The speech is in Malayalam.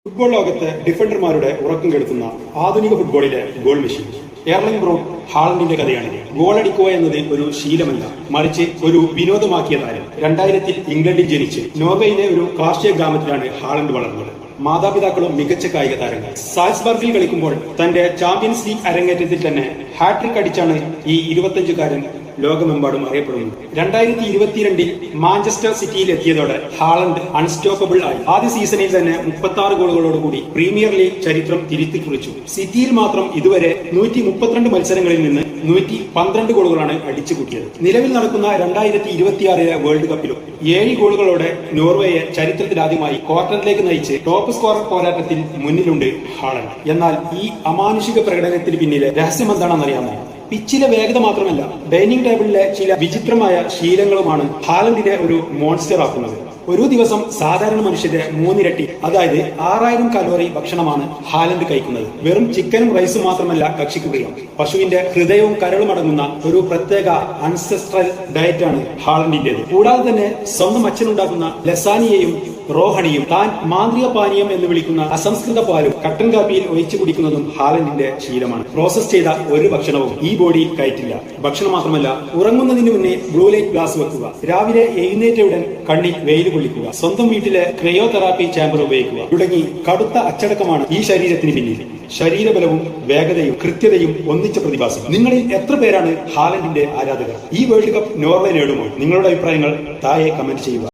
ഫുട്ബോൾ ലോകത്ത് ഡിഫൻഡർമാരുടെ ഉറക്കം കെടുത്തുന്ന ആധുനിക ഫുട്ബോളിലെ ഗോൾ മെഷീൻ എർലിംഗ് ബ്രൗട്ട് ഹാളണ്ടിന്റെ കഥയാണിത്. ഗോളടിക്കുക എന്നത് ഒരു ശീലമല്ല, മറിച്ച് ഒരു വിനോദമാക്കിയ താരം. 2000 ഇംഗ്ലണ്ടിൽ ജനിച്ച് നോർവേയിലെ ഒരു കാർഷിക ഗ്രാമത്തിലാണ് ഹാളണ്ട് വളർന്നത്. മാതാപിതാക്കളും മികച്ച കായിക താരങ്ങൾ. സാൽസ്ബർഗിൽ കളിക്കുമ്പോൾ തന്റെ ചാമ്പ്യൻസ് ലീഗ് അരങ്ങേറ്റത്തിൽ തന്നെ ഹാട്രിക് അടിച്ചാണ് ഈ 25-കാരൻ ലോകമെമ്പാടും അറിയപ്പെടുന്നത്. 2022 മാഞ്ചസ്റ്റർ സിറ്റിയിൽ എത്തിയതോടെ ഹാളണ്ട് അൺസ്റ്റോപ്പബിൾ ആയി. ആദ്യ സീസണിൽ തന്നെ 36 ഗോളുകളോടുകൂടി പ്രീമിയർ ലീഗ് ചരിത്രം തിരുത്തി കുറിച്ചു. സിറ്റിയിൽ മാത്രം ഇതുവരെ 132 മത്സരങ്ങളിൽ നിന്ന് 112 ഗോളുകളാണ് അടിച്ചുകൂട്ടിയത്. നിലവിൽ നടക്കുന്ന 2026 വേൾഡ് കപ്പിലും 7 ഗോളുകളോടെ നോർവേയെ ചരിത്രത്തിലാദ്യമായി ക്വാർട്ടറിലേക്ക് നയിച്ച് ടോപ്പ് സ്കോറർ പോരാട്ടത്തിൽ മുന്നിലുണ്ട് ഹാളണ്ട്. എന്നാൽ ഈ അമാനുഷിക പ്രകടനത്തിന് പിന്നിലെ രഹസ്യം എന്താണെന്നറിയാമോ? പിച്ചിലെ വേഗത മാത്രമല്ല, ഡൈനിങ് ടേബിളിലെ ചില വിചിത്രമായ ശീലങ്ങളുമാണ് ഹാലണ്ടിനെ ഒരു മോൺസ്റ്റർ ആക്കുന്നത്. ഒരു ദിവസം സാധാരണ മനുഷ്യന്റെ 3 ഇരട്ടി, അതായത് 6000 കലോറി ഭക്ഷണമാണ് ഹാലണ്ട് കഴിക്കുന്നത്. വെറും ചിക്കനും റൈസും മാത്രമല്ല ഭക്ഷിക്കുകയും പശുവിന്റെ ഹൃദയവും കരളും അടങ്ങുന്ന ഒരു പ്രത്യേക അൻസെസ്ട്രൽ ഡയറ്റാണ് ഹാലണ്ടിന്റേത്. കൂടാതെ തന്നെ സ്വന്തം അച്ഛനുണ്ടാക്കുന്ന ലസാനിയയും റോഹണിയും താൻ മാന്ത്രിക പാനീയം എന്ന് വിളിക്കുന്ന അസംസ്കൃത പാലും കട്ടൻ കാപ്പിയിൽ ഒഴിച്ചു കുടിക്കുന്നതും ഹാലണ്ടിന്റെ ശീലമാണ്. പ്രോസസ് ചെയ്ത ഒരു ഭക്ഷണവും ഈ ബോഡിയിൽ കയറ്റില്ല. ഭക്ഷണം മാത്രമല്ല, ഉറങ്ങുന്നതിന് മുന്നേ ബ്ലൂ ലൈറ്റ് ഗ്ലാസ് വെക്കുക, രാവിലെ എഴുന്നേറ്റയുടൻ കണ്ണിൽ വെയിൽ കൊള്ളിക്കുക, സ്വന്തം വീട്ടിലെ ക്രയോതെറാപ്പി ചാമ്പർ ഉപയോഗിക്കുക തുടങ്ങി കടുത്ത അച്ചടക്കമാണ് ഈ ശരീരത്തിന് പിന്നിൽ. ശരീരബലവും വേഗതയും കൃത്യതയും ഒന്നിച്ച പ്രതിഭാസം. നിങ്ങളിൽ എത്ര പേരാണ് ഹാലണ്ടിന്റെ ആരാധകർ? ഈ വേൾഡ് കപ്പ് നോർവേ നേടുമോ? നിങ്ങളുടെ അഭിപ്രായങ്ങൾ താഴെ കമന്റ് ചെയ്യുക.